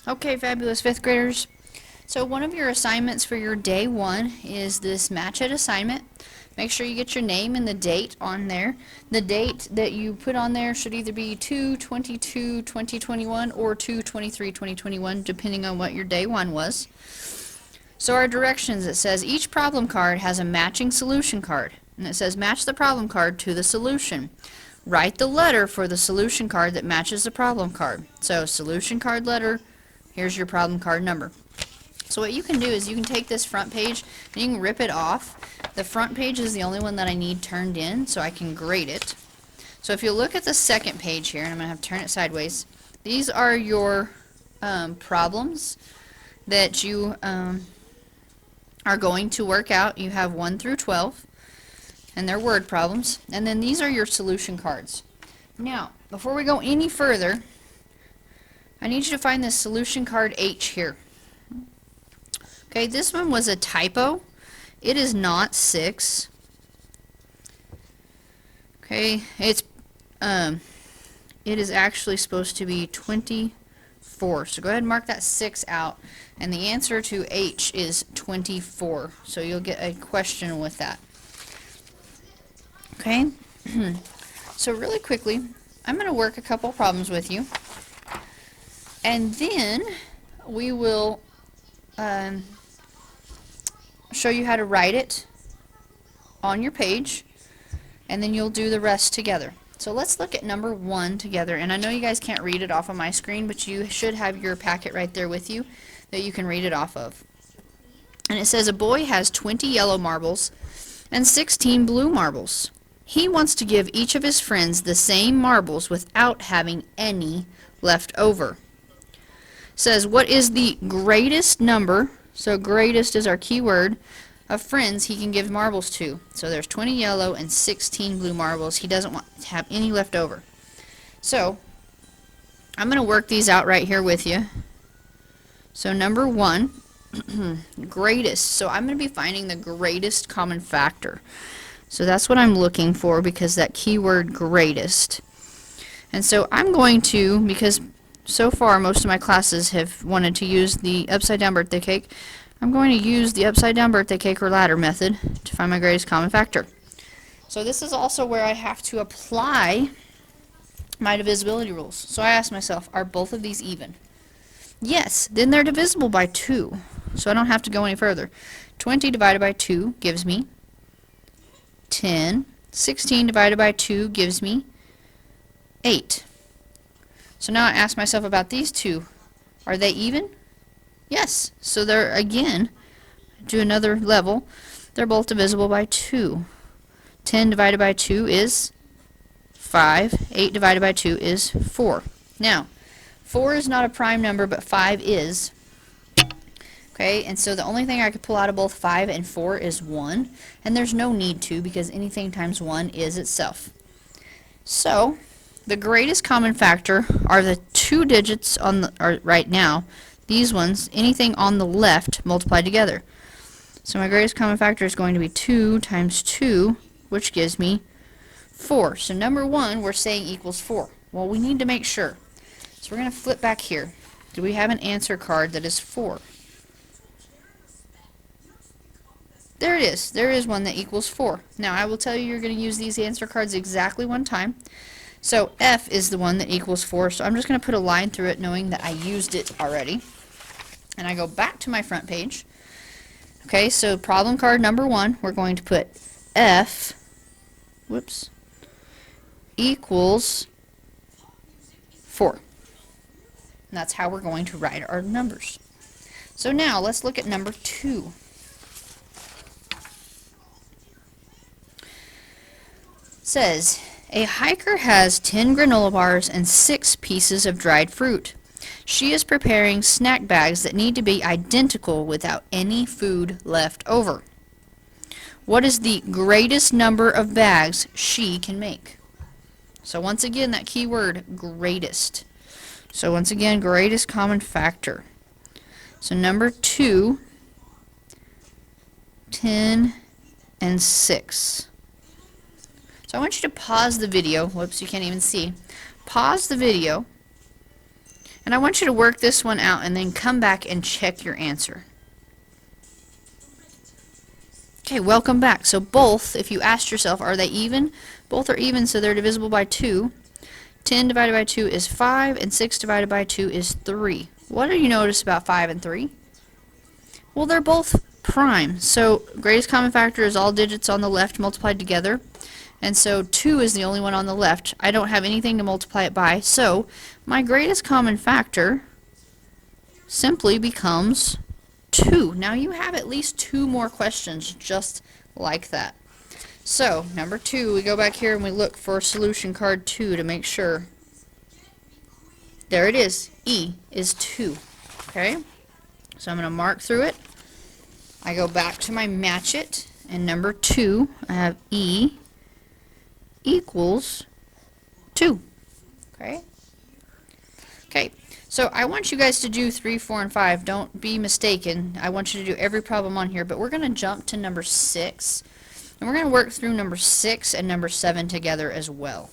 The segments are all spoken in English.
Okay, fabulous fifth graders. So one of your assignments for your day one is this match it assignment. Make sure you get your name and the date on there. The date that you put on there should either be 2/22/2021 or 2/23/2021, depending on what your day one was. So our directions, it says each problem card has a matching solution card. And it says match the problem card to the solution. Write the letter for the solution card that matches the problem card. So solution card letter, here's your problem card number. So what you can do is you can take this front page and you can rip it off. The front page is the only one that I need turned in so I can grade it. So if you look at the second page here, and I'm going to have to turn it sideways, these are your problems that you are going to work out. You have 1 through 12, and they're word problems. And then these are your solution cards. Now, before we go any further, I need you to find this solution card H here. Okay, this one was a typo. It is not 6. Okay, it is actually supposed to be 24. So go ahead and mark that 6 out. And the answer to H is 24. So you'll get a question with that. Okay, so really quickly, I'm going to work a couple problems with you. And then we will show you how to write it on your page, and then you'll do the rest together. So let's look at number 1 together, and I know you guys can't read it off of my screen, but you should have your packet right there with you that you can read it off of. And it says a boy has 20 yellow marbles and 16 blue marbles. He wants to give each of his friends the same marbles without having any left over. Says what is the greatest number, so greatest is our key word, of friends he can give marbles to. So there's 20 yellow and 16 blue marbles. He doesn't want to have any left over. So I'm going to work these out right here with you. So number 1, greatest. So I'm going to be finding the greatest common factor. So that's what I'm looking for, because that keyword greatest. And so I'm going to, because so far most of my classes have wanted to use the upside down birthday cake, I'm going to use the upside down birthday cake or ladder method to find my greatest common factor. So this is also where I have to apply my divisibility rules. So I ask myself, are both of these even? Yes, then they're divisible by 2. So I don't have to go any further. 20 divided by 2 gives me 10. 16 divided by 2 gives me 8. So now I ask myself about these two. Are they even? Yes. So they're, again, do another level. They're both divisible by 2. 10 divided by 2 is 5. 8 divided by 2 is 4. Now, 4 is not a prime number, but 5 is. Okay, and so the only thing I could pull out of both 5 and 4 is 1. And there's no need to, because anything times 1 is itself. So the greatest common factor are the 2 digits on the, right now, these ones, anything on the left multiplied together. So my greatest common factor is going to be 2 times 2, which gives me 4. So number 1 we're saying equals 4. Well, we need to make sure. So we're going to flip back here. Do we have an answer card that is 4? There it is. There is one that equals 4. Now I will tell you you're going to use these answer cards exactly one time. So F is the one that equals 4, so I'm just going to put a line through it knowing that I used it already. And I go back to my front page. Okay, so problem card number 1, we're going to put F, whoops, equals 4. And that's how we're going to write our numbers. So now let's look at number 2. It says, a hiker has 10 granola bars and 6 pieces of dried fruit. She is preparing snack bags that need to be identical without any food left over. What is the greatest number of bags she can make? So once again, that key word, greatest. So once again, greatest common factor. So number 2, 10 and 6. So I want you to pause the video. Whoops, you can't even see. Pause the video And I want you to work this one out and then come back and check your answer. Okay, welcome back. So both, if you asked yourself, are they even? Both are even, so they're divisible by 2. 10 divided by 2 is 5, and 6 divided by 2 is 3. What do you notice about 5 and 3? Well, they're both prime. So greatest common factor is all digits on the left multiplied together. And so 2 is the only one on the left. I don't have anything to multiply it by, so my greatest common factor simply becomes 2. Now you have at least 2 more questions just like that. So, number 2, we go back here and we look for solution card 2 to make sure. There it is. E is 2. Okay? So I'm going to mark through it. I go back to my match it, and number 2, I have E equals 2. Okay? Okay. So I want you guys to do 3, 4, and 5. Don't be mistaken. I want you to do every problem on here, but we're going to jump to number 6. And we're going to work through number 6 and number 7 together as well.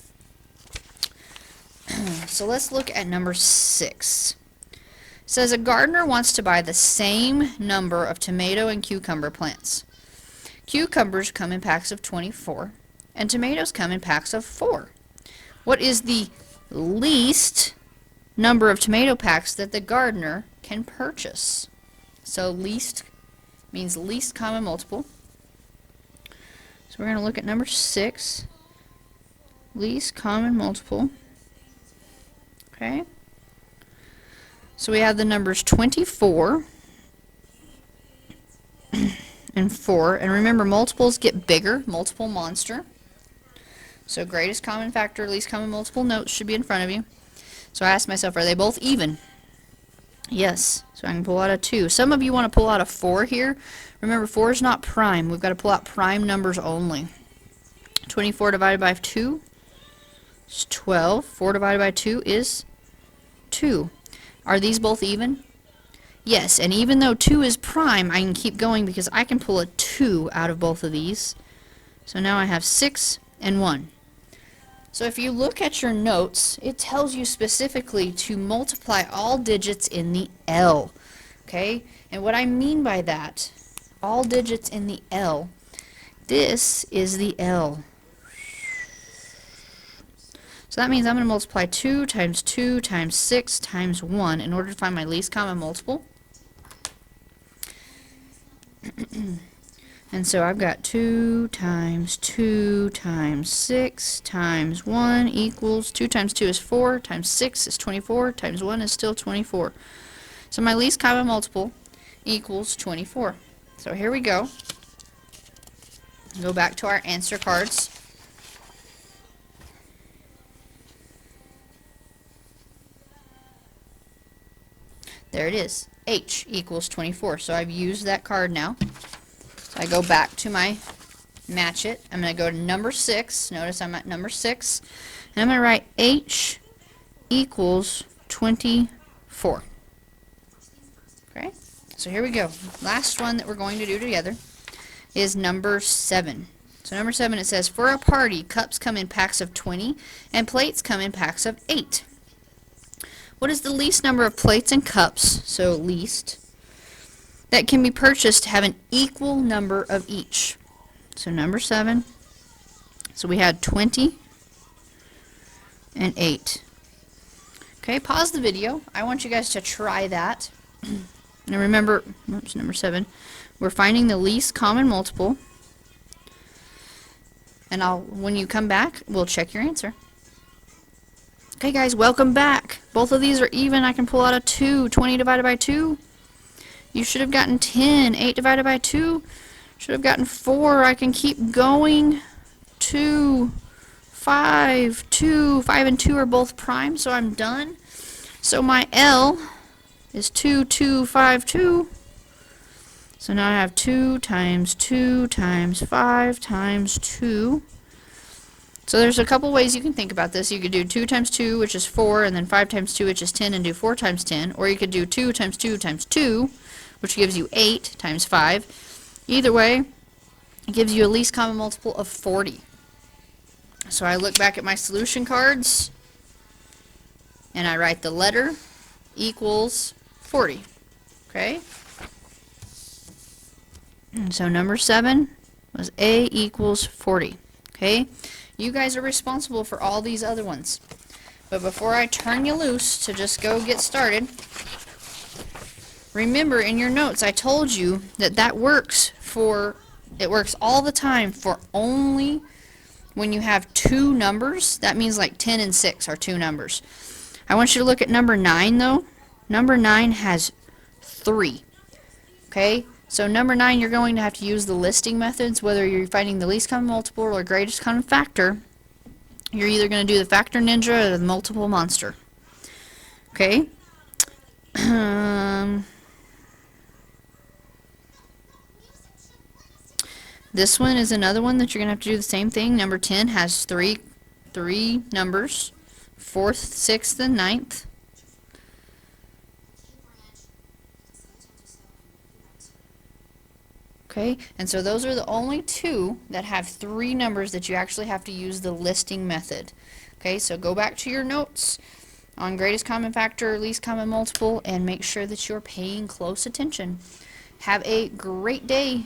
So let's look at number 6. It says a gardener wants to buy the same number of tomato and cucumber plants. Cucumbers come in packs of 24, and tomatoes come in packs of 4. What is the least number of tomato packs that the gardener can purchase? So least means least common multiple. So we're going to look at number 6, least common multiple. Okay. So we have the numbers 24 and 4. And remember, multiples get bigger, multiple monster. So greatest common factor, least common multiple notes should be in front of you. So I asked myself, are they both even? Yes. So I can pull out a 2. Some of you want to pull out a 4 here. Remember, 4 is not prime. We've got to pull out prime numbers only. 24 divided by 2 is 12. 4 divided by 2 is 2. Are these both even? Yes, and even though 2 is prime, I can keep going because I can pull a 2 out of both of these. So now I have 6 and 1. So if you look at your notes, it tells you specifically to multiply all digits in the L. Okay? And what I mean by that, all digits in the L, this is the L. So that means I'm going to multiply 2 times 2 times 6 times 1 in order to find my least common multiple. And so I've got 2 times 2 times 6 times 1 equals 2 times 2 is 4 times 6 is 24 times 1 is still 24. So my least common multiple equals 24. So here we go. Go back to our answer cards. There it is. H equals 24. So I've used that card now. So I go back to my match it. I'm going to go to number 6. Notice I'm at number 6. And I'm going to write H equals 24. Okay? So here we go. Last one that we're going to do together is number 7. So number 7, it says, for a party, cups come in packs of 20 and plates come in packs of 8. What is the least number of plates and cups, so least, that can be purchased to have an equal number of each? So number 7, so we had 20 and 8. Okay, pause the video. I want you guys to try that. And remember, oops, number 7, we're finding the least common multiple. And when you come back, we'll check your answer. Okay guys, welcome back. Both of these are even. I can pull out a 2. 20 divided by 2. You should have gotten 10. 8 divided by 2. Should have gotten 4. I can keep going. 2. 5. 2. 5 and 2 are both prime, so I'm done. So my L is 2, 2, 5, 2. So now I have 2 times 2 times 5 times 2. So there's a couple ways you can think about this. You could do 2 times 2, which is 4, and then 5 times 2, which is 10, and do 4 times 10. Or you could do 2 times 2 times 2, which gives you 8 times 5. Either way, it gives you a least common multiple of 40. So I look back at my solution cards, and I write the letter equals 40. Okay? And so number 7 was A equals 40. Okay? You guys are responsible for all these other ones. But before I turn you loose to just go get started, remember in your notes I told you that it works all the time for only when you have two numbers. That means like 10 and 6 are two numbers. I want you to look at number 9 though. Number 9 has 3. Okay? So number 9, you're going to have to use the listing methods, whether you're finding the least common multiple or greatest common factor. You're either going to do the factor ninja or the multiple monster. Okay? This one is another one that you're going to have to do the same thing. Number 10 has three numbers, 4th, 6th, and 9th. Okay, and so those are the only two that have 3 numbers that you actually have to use the listing method. Okay, so go back to your notes on greatest common factor, least common multiple, and make sure that you're paying close attention. Have a great day.